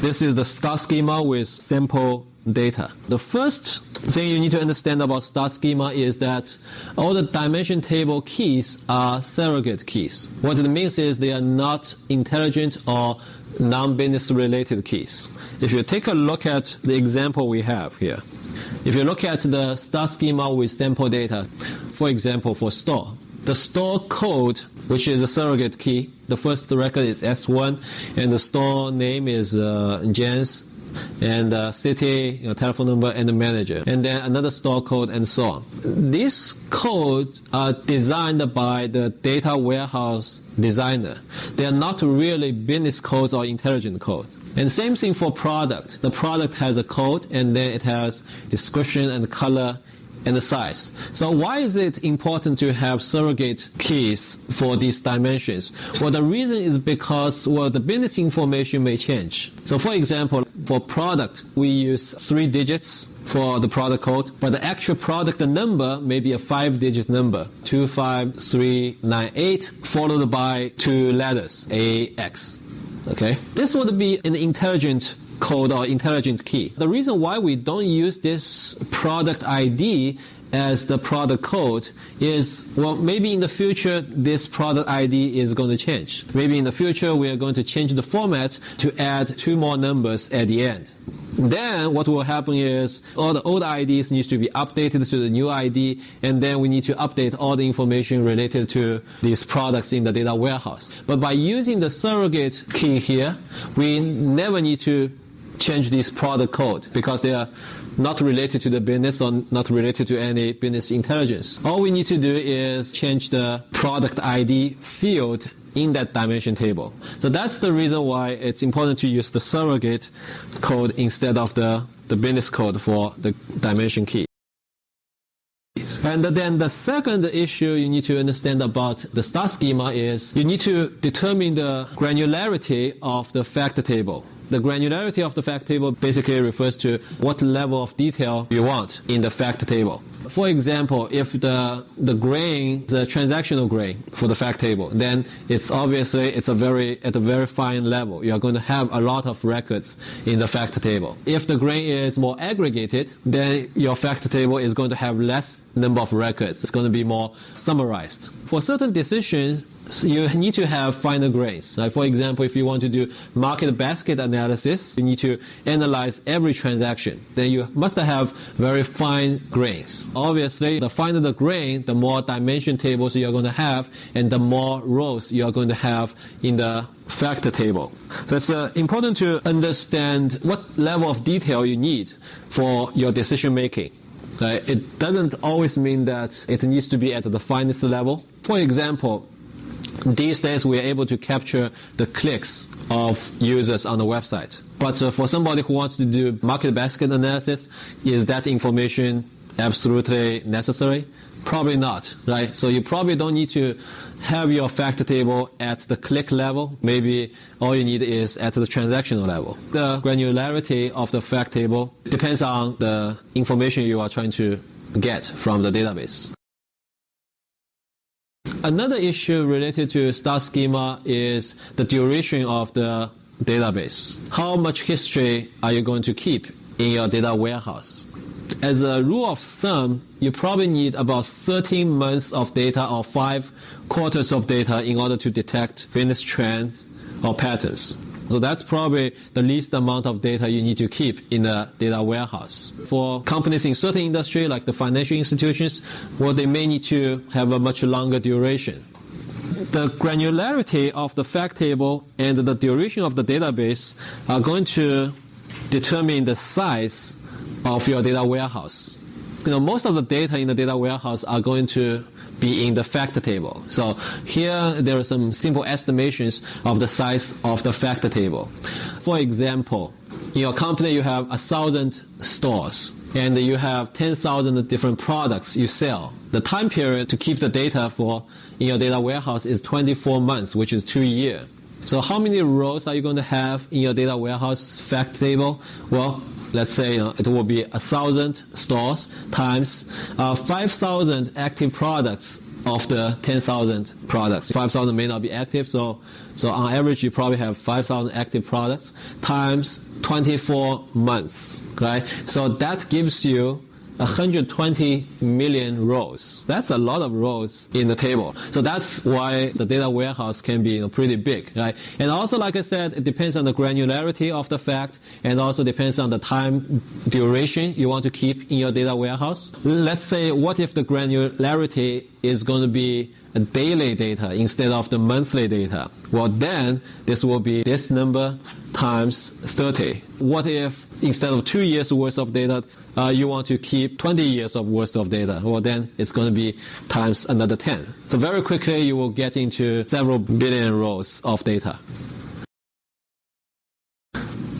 This is the star schema with sample data. The first thing you need to understand about star schema is that all the dimension table keys are surrogate keys. What it means is they are not intelligent or non-business related keys. If you take a look at the example we have here, if you look at the star schema with sample data, for example, for store, the store code, which is a surrogate key, the first record is S1, and the store name is Jens, and city, telephone number, and the manager, and then another store code, and so on. These codes are designed by the data warehouse designer. They are not really business codes or intelligent code. And same thing for product. The product has a code, and then it has description and color and the size. So why is it important to have surrogate keys for these dimensions? Well, the reason is because, the business information may change. So for example, for product, we use 3 digits for the product code, but the actual product number may be a 5-digit number, 25398, followed by 2 letters, AX. Okay? This would be an intelligent code or intelligent key. The reason why we don't use this product ID as the product code is, maybe in the future this product ID is going to change. Maybe in the future we are going to change the format to add 2 more numbers at the end. Then what will happen is all the old IDs needs to be updated to the new ID, and then we need to update all the information related to these products in the data warehouse. But by using the surrogate key here, we never need to change this product code because they are not related to the business or not related to any business intelligence. All we need to do is change the product ID field in that dimension table. So that's the reason why it's important to use the surrogate code instead of the business code for the dimension key. And then the second issue you need to understand about the star schema is you need to determine the granularity of the fact table. The granularity of the fact table basically refers to what level of detail you want in the fact table. For example, if the grain is a transactional grain for the fact table, then it's obviously at a very fine level. You are going to have a lot of records in the fact table. If the grain is more aggregated, then your fact table is going to have less number of records. It's going to be more summarized. For certain decisions, you need to have finer grains. Like for example, if you want to do market basket analysis, you need to analyze every transaction. Then you must have very fine grains. Obviously, the finer the grain, the more dimension tables you are going to have, and the more rows you are going to have in the fact table. So it's important to understand what level of detail you need for your decision making. It doesn't always mean that it needs to be at the finest level. For example, these days we are able to capture the clicks of users on the website. But for somebody who wants to do market basket analysis, is that information absolutely necessary? Probably not, right? So you probably don't need to have your fact table at the click level. Maybe all you need is at the transactional level. The granularity of the fact table depends on the information you are trying to get from the database. Another issue related to star schema is the duration of the database. How much history are you going to keep in your data warehouse? As a rule of thumb, you probably need about 13 months of data or 5 quarters of data in order to detect business trends or patterns. So that's probably the least amount of data you need to keep in a data warehouse. For companies in certain industry, like the financial institutions, they may need to have a much longer duration. The granularity of the fact table and the duration of the database are going to determine the size of your data warehouse. Most of the data in the data warehouse are going to be in the fact table. So here there are some simple estimations of the size of the fact table. For example, in your company you have 1,000 stores and you have 10,000 different products you sell. The time period to keep the data in your data warehouse is 24 months, which is 2 years. So how many rows are you going to have in your data warehouse fact table? Well, let's say it will be 1,000 stores times 5,000 active products of the 10,000 products. 5,000 may not be active, so on average you probably have 5,000 active products times 24 months, right? So that gives you 120 million rows. That's a lot of rows in the table. So that's why the data warehouse can be pretty big, right? And also, like I said, it depends on the granularity of the fact, and also depends on the time duration you want to keep in your data warehouse. Let's say, what if the granularity is going to be a daily data instead of the monthly data? Well, then this will be this number times 30. What if instead of 2 years worth of data, you want to keep 20 years of worth of data? Well, then it's going to be times another 10. So very quickly you will get into several billion rows of data.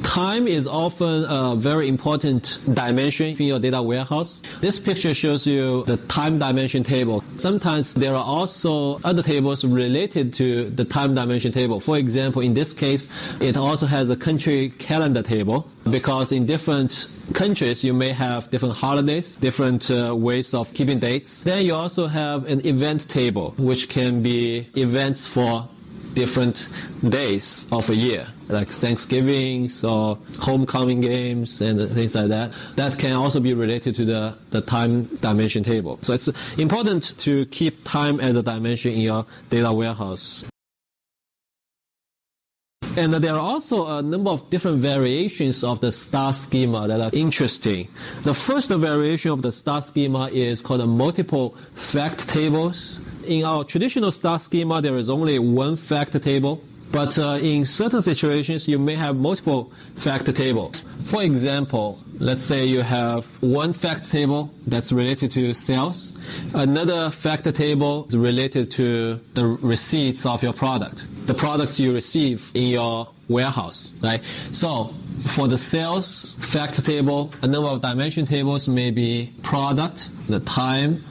Time is often a very important dimension in your data warehouse. This picture shows you the time dimension table. Sometimes there are also other tables related to the time dimension table. For example, in this case, it also has a country calendar table, because in different countries you may have different holidays, different ways of keeping dates. Then you also have an event table, which can be events for different days of a year, like Thanksgiving or homecoming games and things like that. That can also be related to the time dimension table. So it's important to keep time as a dimension in your data warehouse. And there are also a number of different variations of the star schema that are interesting. The first variation of the star schema is called a multiple fact tables. In our traditional star schema, there is only one fact table, but in certain situations, you may have multiple fact tables. For example, let's say you have one fact table that's related to sales, another fact table is related to the receipts of your product, the products you receive in your warehouse, right? So for the sales fact table, a number of dimension tables may be product, the time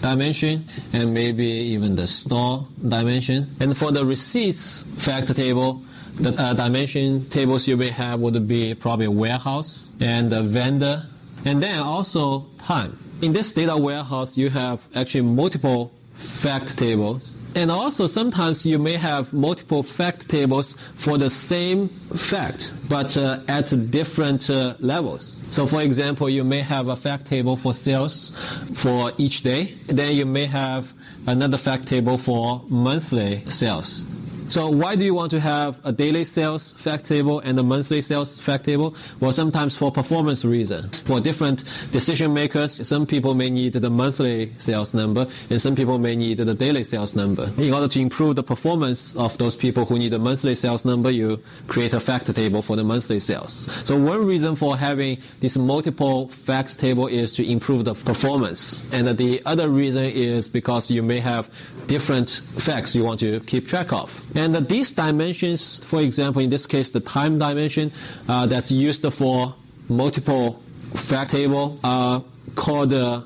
dimension, and maybe even the store dimension. And for the receipts fact table, the dimension tables you may have would be probably warehouse and the vendor, and then also time. In this data warehouse, you have actually multiple fact tables. And also sometimes you may have multiple fact tables for the same fact, but at different levels. So for example, you may have a fact table for sales for each day. Then you may have another fact table for monthly sales. So why do you want to have a daily sales fact table and a monthly sales fact table? Well, sometimes for performance reasons. For different decision makers, some people may need the monthly sales number, and some people may need the daily sales number. In order to improve the performance of those people who need a monthly sales number, you create a fact table for the monthly sales. So one reason for having this multiple facts table is to improve the performance. And the other reason is because you may have different facts you want to keep track of. And these dimensions, for example, in this case, the time dimension that's used for multiple fact table are called the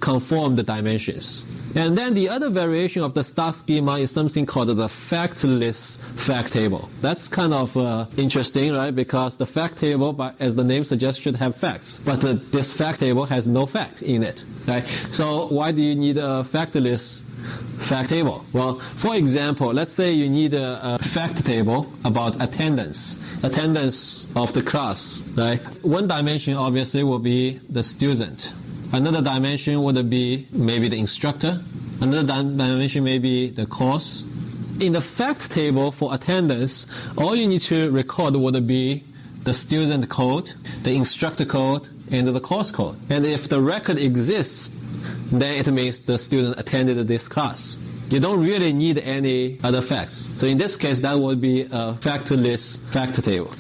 conformed dimensions. And then the other variation of the star schema is something called the factless fact table. That's kind of interesting, right? Because the fact table, as the name suggests, should have facts. But this fact table has no fact in it, right? So why do you need a factless fact table? Well, for example, let's say you need a fact table about attendance of the class, right? One dimension obviously will be the student. Another dimension would be maybe the instructor. Another dimension may be the course. In the fact table for attendance, all you need to record would be the student code, the instructor code, and the course code. And if the record exists, then it means the student attended this class. You don't really need any other facts. So in this case, that would be a factless fact table.